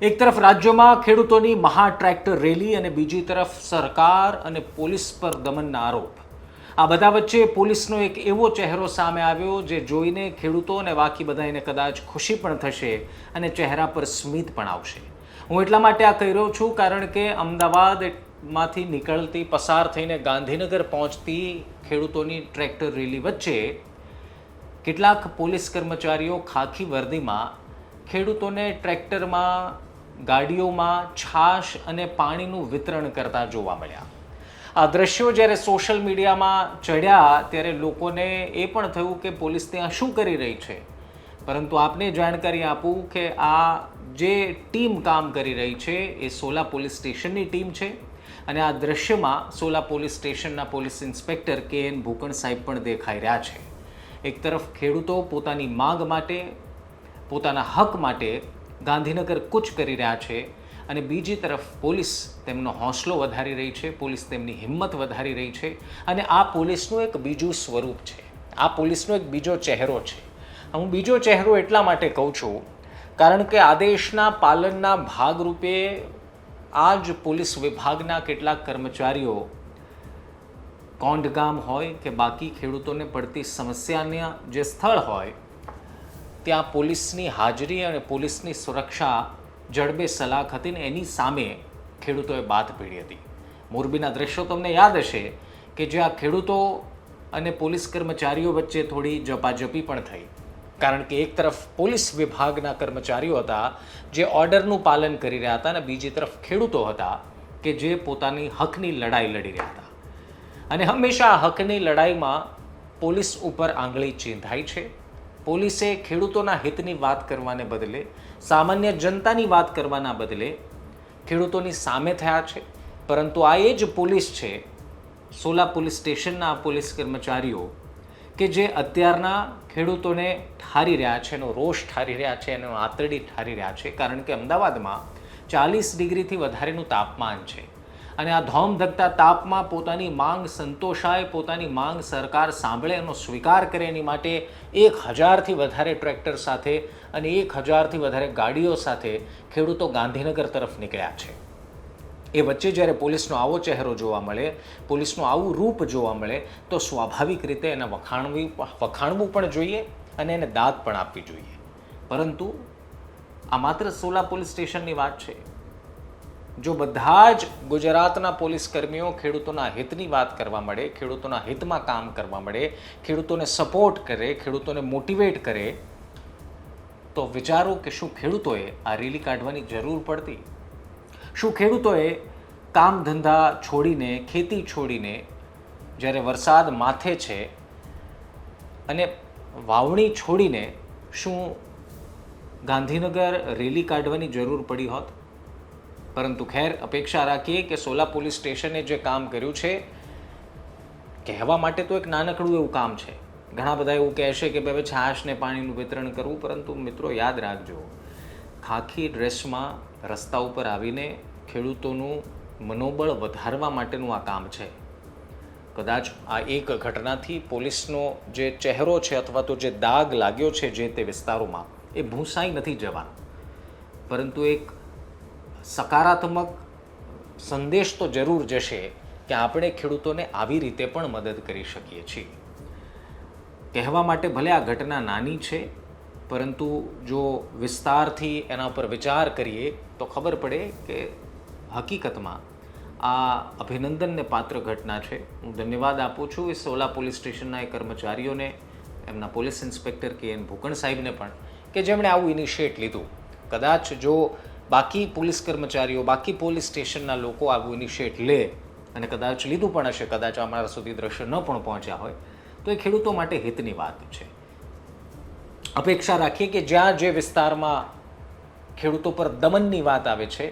એક તરફ રાજ્યમાં ખેડૂતોની મહા ટ્રેક્ટર રેલી અને બીજી તરફ સરકાર અને પોલીસ પર દમનના આરોપ. આ બધા વચ્ચે પોલીસનો એક એવો ચહેરો સામે આવ્યો જે જોઈને ખેડૂતો અને બાકી બધાને કદાચ ખુશી પણ થશે અને ચહેરા પર સ્મિત પણ આવશે. હું એટલા માટે આ કહી રહ્યો છું કારણ કે અમદાવાદમાંથી નીકળતી પસાર થઈને ગાંધીનગર પહોંચતી ખેડૂતોની ટ્રેક્ટર રેલી વચ્ચે કેટલાક પોલીસ કર્મચારીઓ ખાખી વર્દીમાં ખેડૂતોને ટ્રેક્ટરમાં ગાડીઓમાં છાશ અને પાણીનું વિતરણ કરતા જોવા મળ્યા. આ દ્રશ્યો જ્યારે સોશિયલ મીડિયામાં ચડ્યા ત્યારે લોકોને એ પણ થયું કે પોલીસ ત્યાં શું કરી રહી છે. પરંતુ આપને જાણકારી આપું કે આ જે ટીમ કામ કરી રહી છે એ સોલા પોલીસ સ્ટેશનની ટીમ છે અને આ દ્રશ્યમાં સોલા પોલીસ સ્ટેશનના પોલીસ ઇન્સ્પેક્ટર કે.એન. ભૂકણ સાહેબ પણ દેખાઈ રહ્યા છે. એક તરફ ખેડૂતો પોતાની માંગ માટે, પોતાના હક માટે ગાંધીનગર કૂચ કરી રહ્યા છે અને બીજી તરફ પોલીસ તેમનો હોંસલો વધારી રહી છે, પોલીસ તેમની હિંમત વધારી રહી છે અને આ પોલીસનું એક બીજું સ્વરૂપ છે, આ પોલીસનો એક બીજો ચહેરો છે. હું બીજો ચહેરો એટલા માટે કહું છું કારણ કે આદેશના પાલનના ભાગરૂપે આ જ પોલીસ વિભાગના કેટલાક કર્મચારીઓ કોંઢગામ હોય કે બાકી ખેડૂતોને પડતી સમસ્યાના જે સ્થળ હોય ત્યાં પોલીસની હાજરી અને પોલીસની સુરક્ષા જડબે સલાખ હતી ને એની સામે ખેડૂતોએ બાત પીડી હતી. મોરબીના દ્રશ્યો તમને યાદ હશે કે જ્યાં ખેડૂતો અને પોલીસ કર્મચારીઓ વચ્ચે થોડી ઝપાઝપી પણ થઈ કારણ કે એક તરફ પોલીસ વિભાગના કર્મચારીઓ હતા જે ઓર્ડરનું પાલન કરી રહ્યા હતા અને બીજી તરફ ખેડૂતો હતા કે જે પોતાની હકની લડાઈ લડી રહ્યા હતા. અને હંમેશા હકની લડાઈમાં પોલીસ ઉપર આંગળી ચીંધાય છે. પોલીસે ખેડૂતોના હિતની વાત કરવાને બદલે, સામાન્ય જનતાની વાત કરવાના બદલે ખેડૂતોની સામે થયા છે. પરંતુ આ એ જ પોલીસ છે, સોલા પોલીસ સ્ટેશનના પોલીસ કર્મચારીઓ કે જે અત્યારના ખેડૂતોને ઠારી રહ્યા છે, એનો રોષ ઠારી રહ્યા છે, એનો આંતરડી ઠારી રહ્યા છે કારણ કે અમદાવાદમાં 40 ડિગ્રીથી વધારેનું તાપમાન છે અને આ ધોમધકતા તાપમાં પોતાની માંગ સંતોષાય, પોતાની માંગ સરકાર સાંભળે, એનો સ્વીકાર કરે એની માટે 1000થી વધારે ટ્રેક્ટર સાથે અને 1000થી વધારે ગાડીઓ સાથે ખેડૂતો ગાંધીનગર તરફ નીકળ્યા છે. એ વચ્ચે જ્યારે પોલીસનો આવો ચહેરો જોવા મળે, પોલીસનું આવું રૂપ જોવા મળે તો સ્વાભાવિક રીતે એને વખાણવું પણ જોઈએ અને એને દાદ પણ આપવી જોઈએ. પરંતુ આ માત્ર સોલા પોલીસ સ્ટેશનની વાત છે. જો બધા જ ગુજરાતના પોલીસ કર્મીઓ ખેડૂતોના હિતની વાત કરવા મળે, ખેડૂતોના હિતમાં કામ કરવા મળે, ખેડૂતોને સપોર્ટ કરે, ખેડૂતોને મોટિવેટ કરે તો વિચારો કે શું ખેડૂતોએ આ રેલી કાઢવાની જરૂર પડતી? શું ખેડૂતોએ કામ ધંધા છોડીને, ખેતી છોડીને જ્યારે વરસાદ માથે છે અને વાવણી છોડીને શું ગાંધીનગર રેલી કાઢવાની જરૂર પડી હોત? પરંતુ ખેર, અપેક્ષા રાખીએ કે સોલા પોલીસ સ્ટેશને જે કામ કર્યું છે કહેવા માટે તો એક નાનકડું એવું કામ છે. ઘણા બધા એવું કહેશે કે ભાઈ છાશ ને પાણીનું વિતરણ કરવું, પરંતુ મિત્રો યાદ રાખજો, ખાખી ડ્રેસમાં રસ્તા ઉપર આવીને ખેડૂતોનું મનોબળ વધારવા માટેનું આ કામ છે. કદાચ આ એક ઘટનાથી પોલીસનો જે ચહેરો છે અથવા તો જે દાગ લાગ્યો છે જે તે વિસ્તારોમાં એ ભૂંસાઈ નથી જવાનો, પરંતુ એક સકારાત્મક સંદેશ તો જરૂર જશે કે આપણે ખેડૂતોને આવી રીતે પણ મદદ કરી શકીએ છીએ. કહેવા માટે ભલે આ ઘટના નાની છે, પરંતુ જો વિસ્તારથી એના ઉપર વિચાર કરીએ તો ખબર પડે કે હકીકતમાં આ અભિનંદનને પાત્ર ઘટના છે. હું ધન્યવાદ આપું છું એ સોલા પોલીસ સ્ટેશનના એ કર્મચારીઓને, એમના પોલીસ ઇન્સ્પેક્ટર કે.એન. ભૂકણ સાહેબને પણ કે જેમણે આવું ઇનિશિયેટ લીધું. કદાચ જો બાકી પોલીસ કર્મચારીઓ, બાકી પોલીસ સ્ટેશનના લોકો આવું ઇનિશિયેટ લે અને કદાચ લીધું પણ હશે, કદાચ અમારા સુધી દ્રશ્ય ન પણ પહોંચ્યા હોય તો એ ખેડૂતો માટે હિતની વાત છે. અપેક્ષા રાખીએ કે જ્યાં જે વિસ્તારમાં ખેડૂતો પર દમનની વાત આવે છે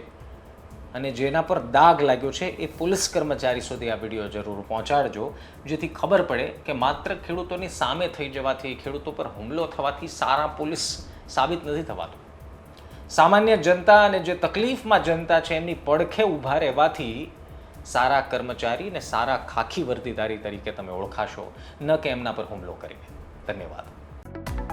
અને જેના પર દાગ લાગ્યો છે એ પોલીસ કર્મચારી સુધી આ વિડીયો જરૂર પહોંચાડજો, જેથી ખબર પડે કે માત્ર ખેડૂતોની સામે થઈ જવાથી, ખેડૂતો પર હુમલો થવાથી સારા પોલીસ સાબિત નથી થવાતું. સામાન્ય જનતા અને જે તકલીફમાં જનતા છે એમની પડખે ઊભા રહેવાથી સારા કર્મચારી અને સારા ખાખી વર્દીધારી તરીકે તમે ઓળખાશો, ન કે એમના પર હુમલો કરીને. ધન્યવાદ.